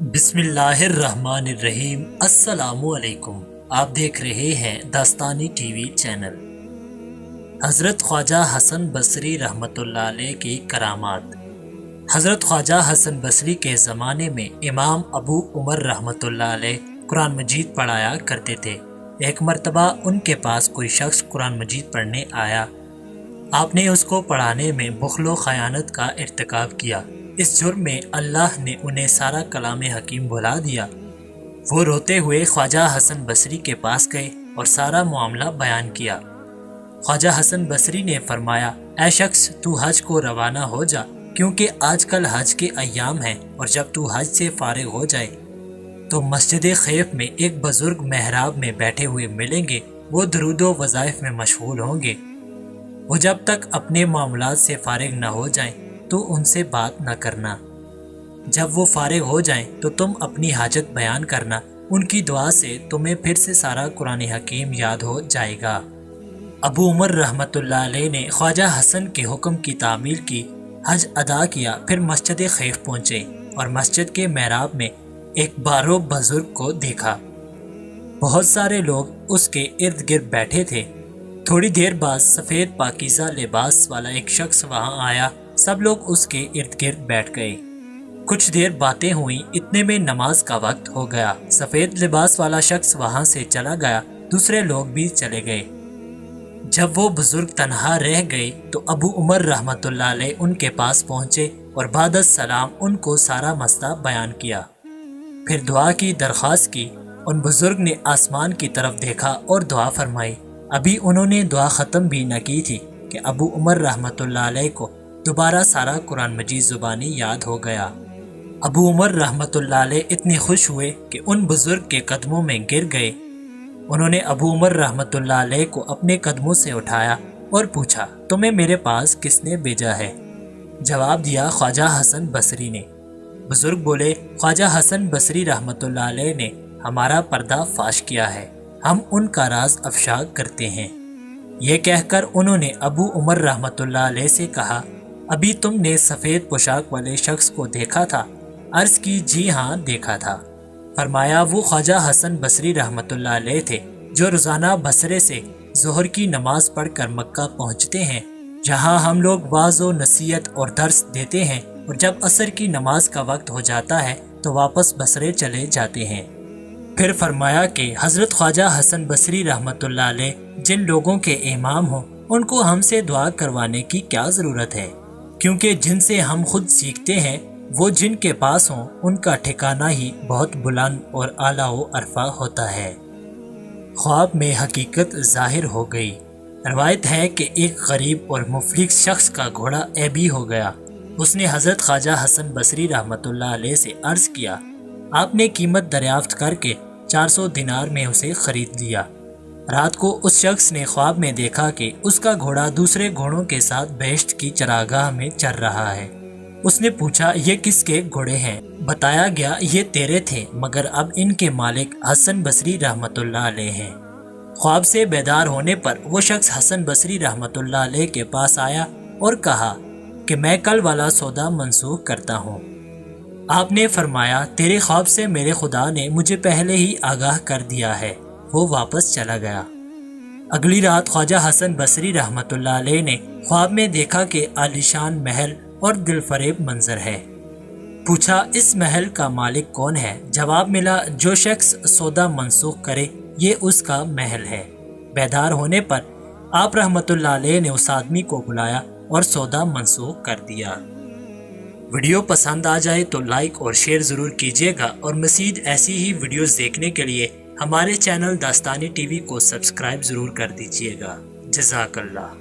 بسم اللہ الرحمن الرحیم۔ السلام علیکم، آپ دیکھ رہے ہیں داستانی ٹی وی چینل۔ حضرت خواجہ حسن بصری رحمۃ اللہ علیہ کی کرامات۔ حضرت خواجہ حسن بصری کے زمانے میں امام ابو عمر رحمۃ اللہ علیہ قرآن مجید پڑھایا کرتے تھے۔ ایک مرتبہ ان کے پاس کوئی شخص قرآن مجید پڑھنے آیا۔ آپ نے اس کو پڑھانے میں بخل و خیانت کا ارتکاب کیا۔ اس جرم میں اللہ نے انہیں سارا کلام حکیم بھلا دیا۔ وہ روتے ہوئے خواجہ حسن بصری کے پاس گئے اور سارا معاملہ بیان کیا۔ خواجہ حسن بصری نے فرمایا، اے شخص، تو حج کو روانہ ہو جا، کیونکہ آج کل حج کے ایام ہیں، اور جب تو حج سے فارغ ہو جائے تو مسجد خیف میں ایک بزرگ محراب میں بیٹھے ہوئے ملیں گے۔ وہ درود و وظائف میں مشغول ہوں گے۔ وہ جب تک اپنے معاملات سے فارغ نہ ہو جائیں تو ان سے بات نہ کرنا۔ جب وہ فارغ ہو جائیں تو تم اپنی حاجت بیان کرنا۔ ان کی دعا سے تمہیں پھر سے سارا قرآن حکیم یاد ہو جائے گا۔ ابو عمر رحمۃ اللہ علیہ نے خواجہ حسن کے حکم کی تعمیل کی، حج ادا کیا، پھر مسجد خیف پہنچے اور مسجد کے محراب میں ایک بارو بزرگ کو دیکھا۔ بہت سارے لوگ اس کے ارد گرد بیٹھے تھے۔ تھوڑی دیر بعد سفید پاکیزہ لباس والا ایک شخص وہاں آیا۔ سب لوگ اس کے ارد گرد بیٹھ گئے۔ کچھ دیر باتیں ہوئیں، اتنے میں نماز کا وقت ہو گیا۔ سفید لباس والا شخص وہاں سے چلا گیا، دوسرے لوگ بھی چلے گئے۔ جب وہ بزرگ تنہا رہ گئے تو ابو عمر رحمۃ اللہ علیہ ان کے پاس پہنچے اور بعد السلام ان کو سارا مسئلہ بیان کیا۔ پھر دعا کی درخواست کی۔ ان بزرگ نے آسمان کی طرف دیکھا اور دعا فرمائی۔ ابھی انہوں نے دعا ختم بھی نہ کی تھی کہ ابو عمر رحمۃ اللہ علیہ کو دوبارہ سارا قرآن مجید زبانی یاد ہو گیا۔ ابو عمر رحمۃ اللہ علیہ اتنے خوش ہوئے کہ ان بزرگ کے قدموں میں گر گئے۔ انہوں نے ابو عمر رحمۃ اللہ علیہ کو اپنے قدموں سے اٹھایا اور پوچھا، تمہیں میرے پاس کس نے بھیجا ہے؟ جواب دیا، خواجہ حسن بصری نے۔ بزرگ بولے، خواجہ حسن بصری رحمۃ اللہ علیہ نے ہمارا پردہ فاش کیا ہے، ہم ان کا راز افشا کرتے ہیں۔ یہ کہہ کر انہوں نے ابو عمر رحمۃ اللہ علیہ سے کہا، ابھی تم نے سفید پوشاک والے شخص کو دیکھا تھا؟ عرض کی، جی ہاں دیکھا تھا۔ فرمایا، وہ خواجہ حسن بصری رحمۃ اللہ علیہ تھے جو روزانہ بصرے سے ظہر کی نماز پڑھ کر مکہ پہنچتے ہیں، جہاں ہم لوگ واعظ و نصیحت اور درس دیتے ہیں، اور جب عصر کی نماز کا وقت ہو جاتا ہے تو واپس بصرے چلے جاتے ہیں۔ پھر فرمایا کہ حضرت خواجہ حسن بصری رحمۃ اللہ علیہ جن لوگوں کے امام ہوں ان کو ہم سے دعا کروانے کی کیا ضرورت ہے، کیونکہ جن سے ہم خود سیکھتے ہیں وہ جن کے پاس ہوں ان کا ٹھکانہ ہی بہت بلند اور اعلیٰ و عرفہ ہوتا ہے۔ خواب میں حقیقت ظاہر ہو گئی۔ روایت ہے کہ ایک غریب اور مفلس شخص کا گھوڑا عیبی ہو گیا۔ اس نے حضرت خواجہ حسن بصری رحمۃ اللہ علیہ سے عرض کیا۔ آپ نے قیمت دریافت کر کے 400 دینار میں اسے خرید لیا۔ رات کو اس شخص نے خواب میں دیکھا کہ اس کا گھوڑا دوسرے گھوڑوں کے ساتھ بہشت کی چراگاہ میں چر رہا ہے۔ اس نے پوچھا، یہ کس کے گھوڑے ہیں؟ بتایا گیا، یہ تیرے تھے، مگر اب ان کے مالک حسن بصری رحمۃ اللہ علیہ ہیں۔ خواب سے بیدار ہونے پر وہ شخص حسن بصری رحمۃ اللہ علیہ کے پاس آیا اور کہا کہ میں کل والا سودا منسوخ کرتا ہوں۔ آپ نے فرمایا، تیرے خواب سے میرے خدا نے مجھے پہلے ہی آگاہ کر دیا ہے۔ وہ واپس چلا گیا۔ اگلی رات خواجہ حسن بصری رحمۃ اللہ علیہ نے خواب میں دیکھا کہ عالیشان محل اور دلفریب منظر ہے۔ پوچھا، اس محل کا مالک کون ہے؟ جواب ملا، جو شخص سودا منسوخ کرے یہ اس کا محل ہے۔ بیدار ہونے پر آپ رحمۃ اللہ علیہ نے اس آدمی کو بلایا اور سودا منسوخ کر دیا۔ ویڈیو پسند آ جائے تو لائک اور شیئر ضرور کیجیے گا، اور مزید ایسی ہی ویڈیوز دیکھنے کے لیے ہمارے چینل داستانی ٹی وی کو سبسکرائب ضرور کر دیجیے گا۔ جزاک اللہ۔